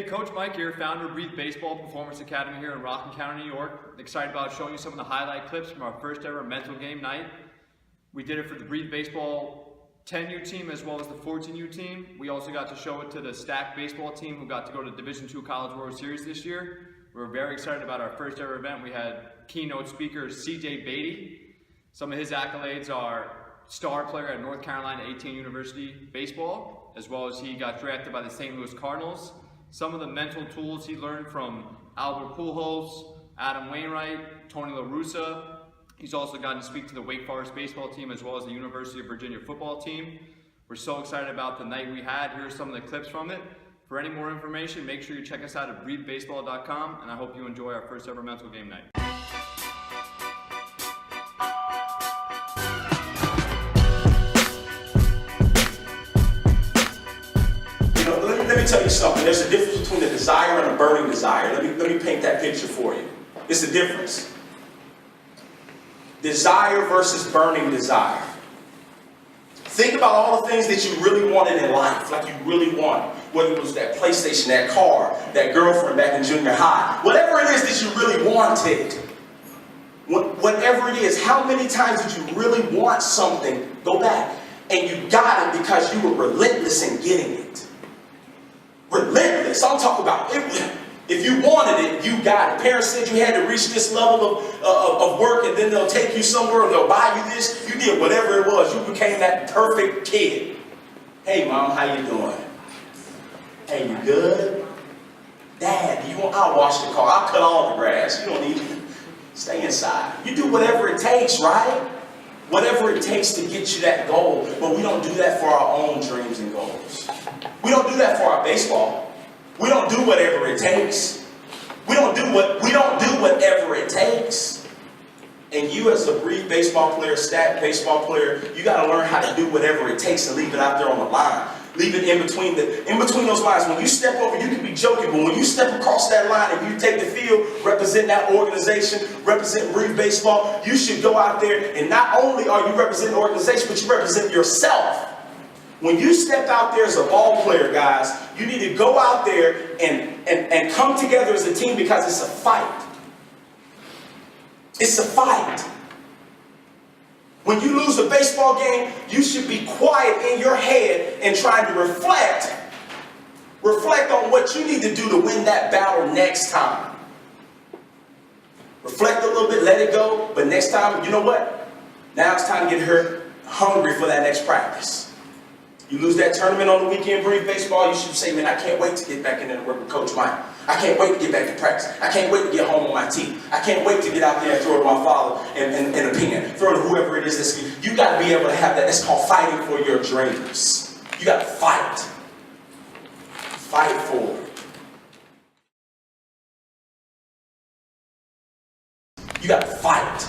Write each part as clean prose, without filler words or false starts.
Coach Mike here, founder of Breathe Baseball Performance Academy here in Rockland County, New York. Excited about showing you some of the highlight clips from our first ever mental game night. We did it for the Breathe Baseball 10U team as well as the 14U team. We also got to show it to the Stack Baseball team who got to go to Division II College World Series this year. We're very excited about our first ever event. We had keynote speaker CJ Beatty. Some of his accolades are star player at North Carolina 18 University baseball, as well as he got drafted by the St. Louis Cardinals. Some of the mental tools he learned from Albert Pujols, Adam Wainwright, Tony La Russa. He's also gotten to speak to the Wake Forest baseball team as well as the University of Virginia football team. We're so excited about the night we had. Here are some of the clips from it. For any more information, make sure you check us out at breathebaseball.com, and I hope you enjoy our first ever mental game night. Let me tell you something. There's a difference between a desire and a burning desire. Let me paint that picture for you. It's a difference. Desire versus burning desire. Think about all the things that you really wanted in life, like you really want. Whether it was that PlayStation, that car, that girlfriend back in junior high. Whatever it is that you really wanted. Whatever it is, how many times did you really want something, go back, and you got it because you were relentless in getting it? Relentless. I'm talking about it. If you wanted it, you got it. Parents said you had to reach this level of work and then they'll take you somewhere and they'll buy you this. You did whatever it was. You became that perfect kid. Hey mom, how you doing? Hey, you good? Dad, do you want, I'll wash the car. I'll cut all the grass. You don't need to stay inside. You do whatever it takes, right? Whatever it takes to get you that goal. But we don't do that for our own dreams and goals. We don't do that for our baseball. We don't do whatever it takes. We don't do whatever it takes. And you as a Breathe baseball player, Stack baseball player, you got to learn how to do whatever it takes and leave it out there on the line. Leave it in between those lines. When you step over, you can be joking, but when you step across that line and you take the field, represent that organization, represent Breathe baseball, you should go out there and not only are you representing the organization, but you represent yourself. When you step out there as a ball player, guys, you need to go out there and come together as a team because it's a fight. It's a fight. When you lose a baseball game, you should be quiet in your head and try to reflect on what you need to do to win that battle next time. Reflect a little bit, let it go, but next time, you know what? Now it's time to get hungry for that next practice. You lose that tournament on the weekend, Breathe baseball, you should say, man, I can't wait to get back in there and work with Coach Mike. I can't wait to get back to practice. I can't wait to get home on my team. I can't wait to get out there and throw to my father and a pen, throw to whoever it is that's you got to be able to have that. That's called fighting for your dreams. You got to fight. Fight for it. You got to fight.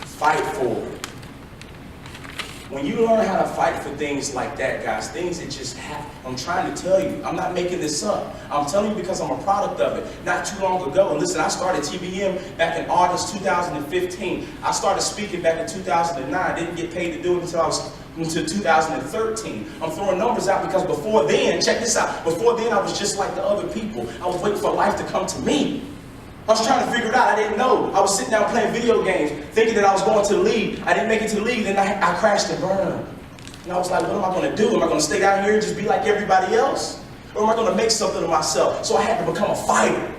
Fight for it. When you learn how to fight for things like that, guys, things that just happen, I'm trying to tell you, I'm not making this up. I'm telling you because I'm a product of it. Not too long ago, and listen, I started TBM back in August 2015. I started speaking back in 2009. Didn't get paid to do it until 2013. I'm throwing numbers out because before then, check this out, before then I was just like the other people. I was waiting for life to come to me. I was trying to figure it out. I didn't know. I was sitting down playing video games, thinking that I was going to the league. I didn't make it to the league, then I crashed and burned. And I was like, what am I going to do? Am I going to stay down here and just be like everybody else? Or am I going to make something of myself? So I had to become a fighter.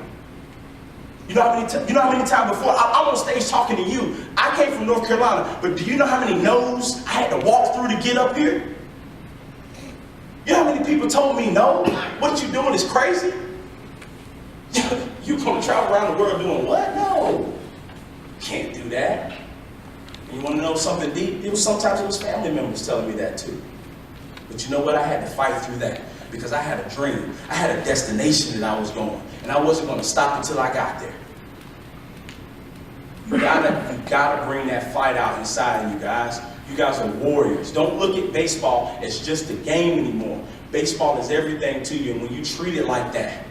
You know how many times before, I'm on stage talking to you. I came from North Carolina, but do you know how many no's I had to walk through to get up here? You know how many people told me no? What you doing is crazy? You gonna travel around the world doing what? No. Can't do that. And you wanna know something deep? Sometimes it was family members telling me that too. But you know what? I had to fight through that because I had a dream. I had a destination that I was going. And I wasn't gonna stop until I got there. You gotta bring that fight out inside of you guys. You guys are warriors. Don't look at baseball as just a game anymore. Baseball is everything to you. And when you treat it like that,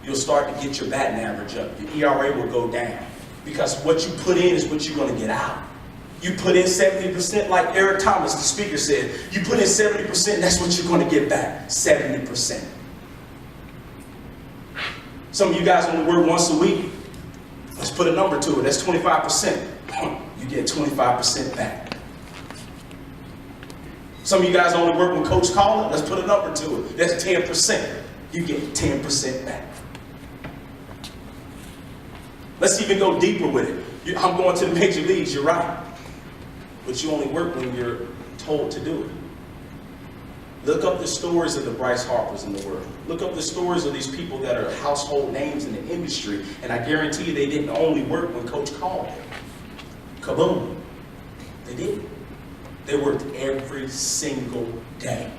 you'll start to get your batting average up. Your ERA will go down. Because what you put in is what you're going to get out. You put in 70%, like Eric Thomas, the speaker, said. You put in 70%, that's what you're going to get back. 70%. Some of you guys only work once a week. Let's put a number to it. That's 25%. You get 25% back. Some of you guys only work when coach calls it. Let's put a number to it. That's 10%. You get 10% back. Let's even go deeper with it. I'm going to the major leagues, you're right. But you only work when you're told to do it. Look up the stories of the Bryce Harpers in the world. Look up the stories of these people that are household names in the industry, and I guarantee you they didn't only work when coach called them. Kaboom. They did. They worked every single day.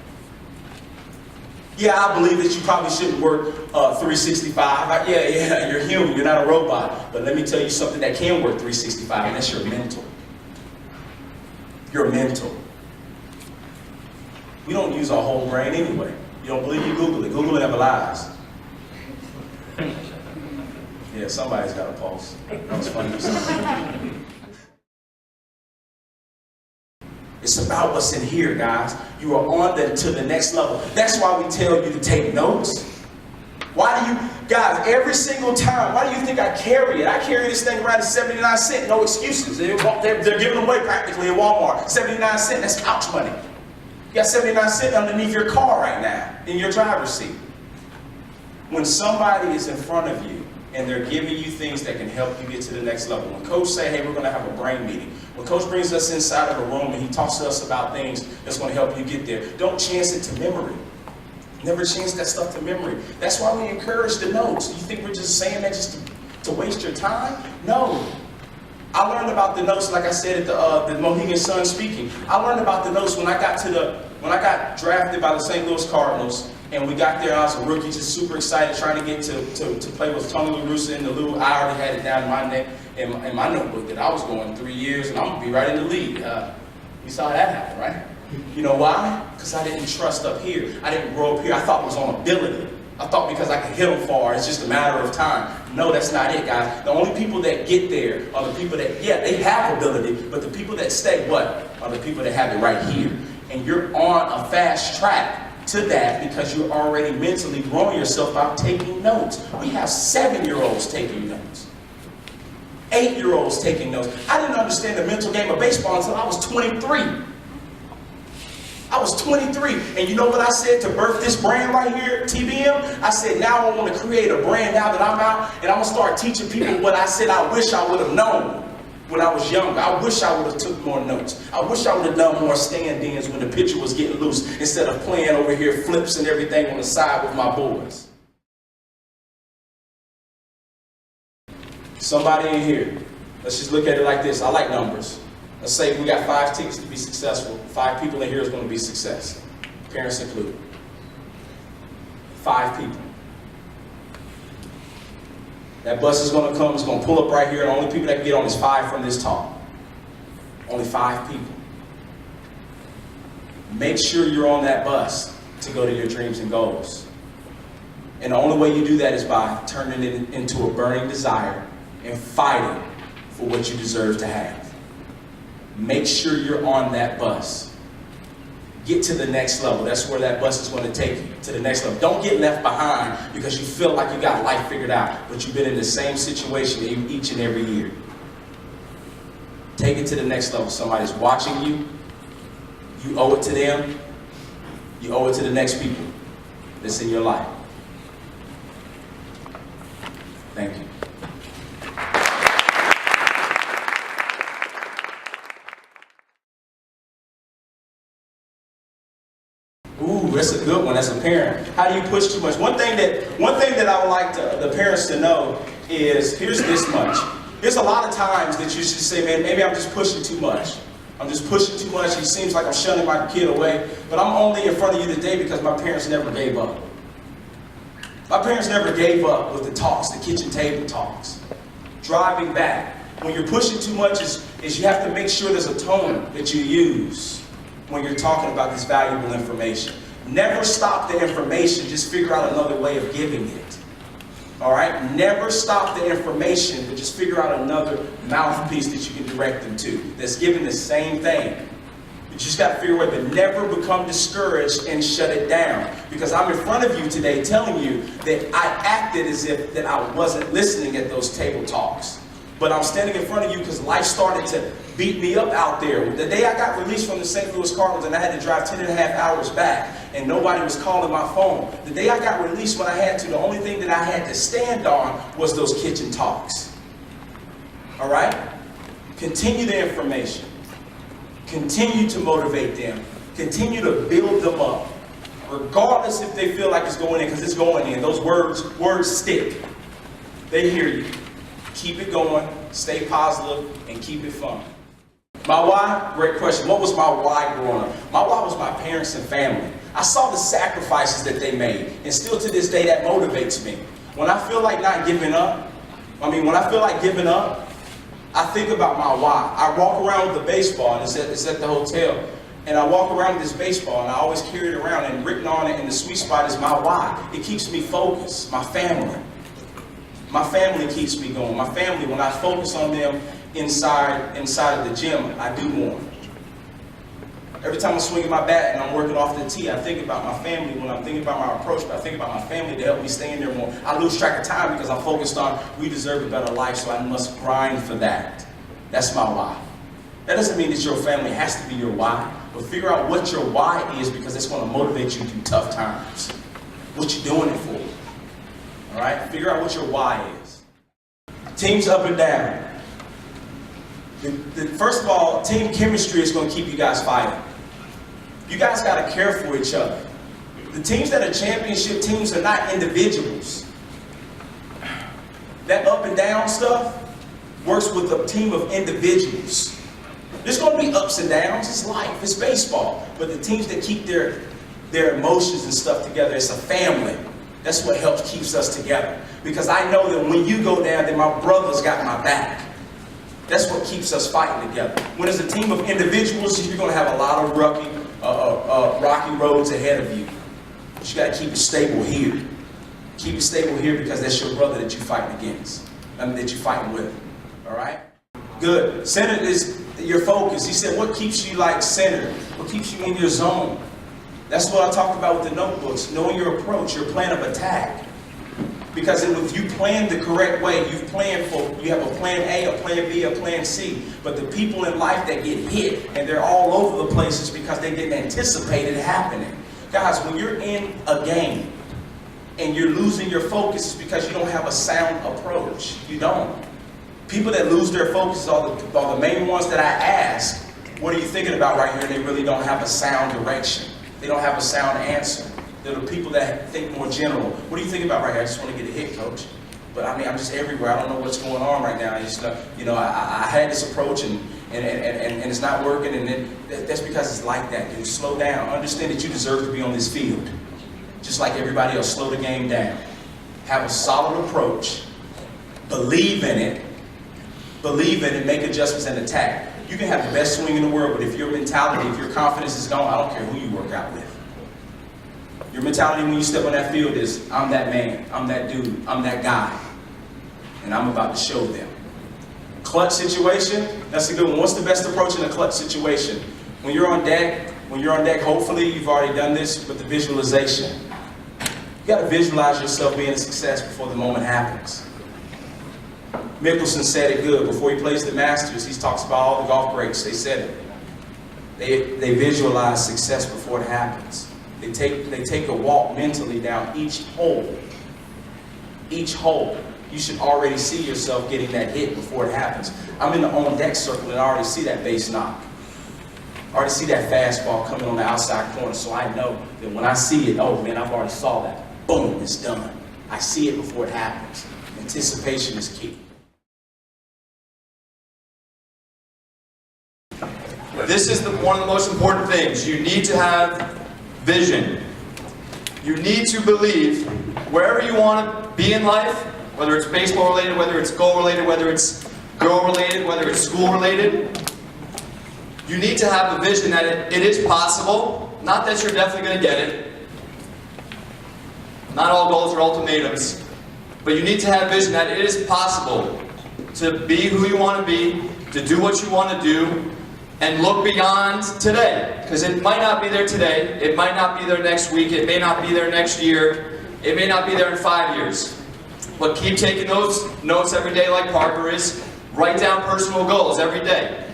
Yeah, I believe that you probably shouldn't work 365. Yeah, you're human, you're not a robot. But let me tell you something that can work 365, and that's your mental. Your mental. We don't use our whole brain anyway. You don't believe me? Google it. Google it, never lies. Yeah, somebody's got a pulse. That was funny. It's about what's in here, guys. You are on to the next level. That's why we tell you to take notes. Why do you, guys, every single time, why do you think I carry it? I carry this thing around at 79 cents, no excuses. They're giving them away practically at Walmart. 79 cents, that's couch money. You got 79 cents underneath your car right now, in your driver's seat. When somebody is in front of you and they're giving you things that can help you get to the next level. When coach say, hey, we're going to have a brain meeting. When coach brings us inside of a room and he talks to us about things that's going to help you get there, don't chance it to memory. Never chance that stuff to memory. That's why we encourage the notes. You think we're just saying that just to waste your time? No. I learned about the notes, like I said at the Mohegan Sun speaking. I learned about the notes when I got drafted by the St. Louis Cardinals, and we got there. I was a rookie, just super excited, trying to get to play with Tony La Russa in the Lou. I already had it down in my neck, in my notebook that I was going 3 years, and I'm gonna be right in the league. You saw that happen, right? You know why? Because I didn't trust up here. I didn't grow up here. I thought it was on ability. I thought because I could hit them far, it's just a matter of time. No, that's not it, guys. The only people that get there are the people that, yeah, they have ability, but the people that stay, what? Are the people that have it right here. And you're on a fast track to that because you're already mentally growing yourself by taking notes. We have 7-year-olds taking notes. 8-year-olds taking notes. I didn't understand the mental game of baseball until I was 23. I was 23, and you know what I said to birth this brand right here, TBM? I said, now I want to create a brand now that I'm out, and I'm going to start teaching people what I said I wish I would have known when I was younger. I wish I would have took more notes. I wish I would have done more stand-ins when the pitcher was getting loose instead of playing over here flips and everything on the side with my boys. Somebody in here, let's just look at it like this. I like numbers. Let's say we got 5 tickets to be successful. 5 people in here is going to be success. Parents included. 5 people. That bus is going to come, it's going to pull up right here, and the only people that can get on is 5 from this talk. Only 5 people. Make sure you're on that bus to go to your dreams and goals. And the only way you do that is by turning it into a burning desire and fighting for what you deserve to have. Make sure you're on that bus. Get to the next level. That's where that bus is going to take you, to the next level. Don't get left behind because you feel like you got life figured out, but you've been in the same situation each and every year. Take it to the next level. Somebody's watching you. You owe it to them. You owe it to the next people that's in your life. Thank you. Ooh, that's a good one as a parent. How do you push too much? One thing that I would like the parents to know is, here's this much. There's a lot of times that you should say, man, maybe I'm just pushing too much. I'm just pushing too much. It seems like I'm shunning my kid away. But I'm only in front of you today because my parents never gave up. My parents never gave up with the talks, the kitchen table talks. Driving back. When you're pushing too much is you have to make sure there's a tone that you use when you're talking about this valuable information. Never stop the information, just figure out another way of giving it. All right? Never stop the information, but just figure out another mouthpiece that you can direct them to that's giving the same thing. just got to figure out a way to never become discouraged and shut it down. Because I'm in front of you today telling you that I acted as if that I wasn't listening at those table talks. But I'm standing in front of you because life started to beat me up out there. The day I got released from the St. Louis Cardinals and I had to drive 10.5 hours back and nobody was calling my phone. The day I got released when I had to, the only thing that I had to stand on was those kitchen talks. All right? Continue the information. Continue to motivate them. Continue to build them up. Regardless if they feel like it's going in, because it's going in. Those words stick. They hear you. Keep it going, stay positive, and keep it fun. My why? Great question. What was my why growing up? My why was my parents and family. I saw the sacrifices that they made, and still to this day that motivates me. When I feel like not giving up, when I feel like giving up, I think about my why. I walk around with the baseball, and it's at the hotel, and I walk around with this baseball, and I always carry it around, and written on it in the sweet spot is my why. It keeps me focused, my family. My family keeps me going. My family, when I focus on them inside of the gym, I do more. Every time I'm swinging my bat and I'm working off the tee, I think about my family when I'm thinking about my approach, but I think about my family to help me stay in there more. I lose track of time because I'm focused on we deserve a better life, so I must grind for that. That's my why. That doesn't mean that your family has to be your why, but figure out what your why is because it's going to motivate you through tough times. What you're doing it for. All right? Figure out what your why is. Teams up and down. First of all, team chemistry is going to keep you guys fighting. You guys got to care for each other. The teams that are championship teams are not individuals. That up and down stuff works with a team of individuals. There's going to be ups and downs. It's life. It's baseball. But the teams that keep their emotions and stuff together, it's a family. That's what keeps us together. Because I know that when you go down, then my brother's got my back. That's what keeps us fighting together. When it's a team of individuals, you're going to have a lot of rocky roads ahead of you. But you got to keep it stable here. Keep it stable here because that's your brother that you're fighting against. That you're fighting with. All right? Good. Centered is your focus. He said, what keeps you like centered? What keeps you in your zone? That's what I talked about with the notebooks. Knowing your approach, your plan of attack. Because if you plan the correct way, you have a plan A, a plan B, a plan C. But the people in life that get hit and they're all over the place is because they didn't anticipate it happening. Guys, when you're in a game and you're losing your focus, it's because you don't have a sound approach. You don't. People that lose their focus are the main ones that I ask, what are you thinking about right here? And they really don't have a sound direction. They don't have a sound answer. They're the people that think more general. What do you think about right here? I just want to get a hit, coach. But I'm just everywhere. I don't know what's going on right now. I just, I had this approach and it's not working. And then that's because it's like that, dude. Slow down. Understand that you deserve to be on this field. Just like everybody else, slow the game down. Have a solid approach. Believe in it. Believe in it. Make adjustments and attack. You can have the best swing in the world, but if your mentality, if your confidence is gone, I don't care who you work out with. Your mentality when you step on that field is, I'm that man, I'm that dude, I'm that guy. And I'm about to show them. Clutch situation, that's a good one. What's the best approach in a clutch situation? When you're on deck, hopefully you've already done this with the visualization. You got to visualize yourself being a success before the moment happens. Mickelson said it good. Before he plays the Masters, he talks about all the golf greats. They said it. They visualize success before it happens. They take a walk mentally down each hole. Each hole. You should already see yourself getting that hit before it happens. I'm in the on-deck circle and I already see that base knock. I already see that fastball coming on the outside corner, so I know that when I see it, oh man, I've already saw that. Boom, it's done. I see it before it happens. Anticipation is key. This is one of the most important things. You need to have vision. You need to believe wherever you want to be in life, whether it's baseball related, whether it's goal related, whether it's girl related, whether it's school related. You need to have a vision that it is possible. Not that you're definitely going to get it. Not all goals are ultimatums. But you need to have vision that it is possible to be who you want to be, to do what you want to do, and look beyond today, because it might not be there today, it might not be there next week, it may not be there next year, it may not be there in 5 years. But keep taking those notes every day like Parker is. Write down personal goals every day.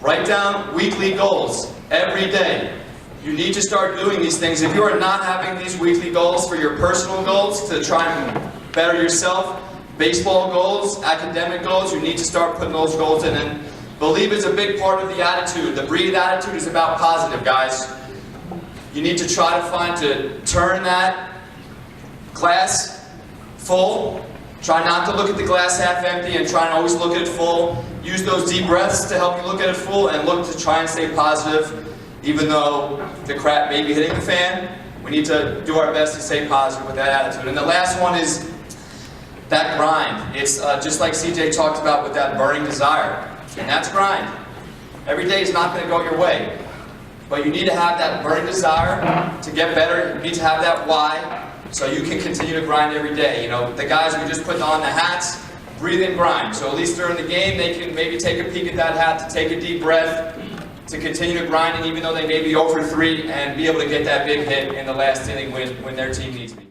Write down weekly goals every day. You need to start doing these things. If you are not having these weekly goals for your personal goals to try and better yourself, baseball goals, academic goals, you need to start putting those goals in. And believe is a big part of the attitude. The Breathe attitude is about positive, guys. You need to try to turn that glass full. Try not to look at the glass half empty and try and always look at it full. Use those deep breaths to help you look at it full and look to try and stay positive. Even though the crap may be hitting the fan, we need to do our best to stay positive with that attitude. And the last one is that grind. It's just like CJ talked about with that burning desire. And that's grind. Every day is not going to go your way. But you need to have that burning desire to get better. You need to have that why so you can continue to grind every day. You know, the guys who just put on the hats, breathe and grind. So at least during the game, they can maybe take a peek at that hat to take a deep breath, to continue to grind, and even though they may be 0 for 3 and be able to get that big hit in the last inning when their team needs me.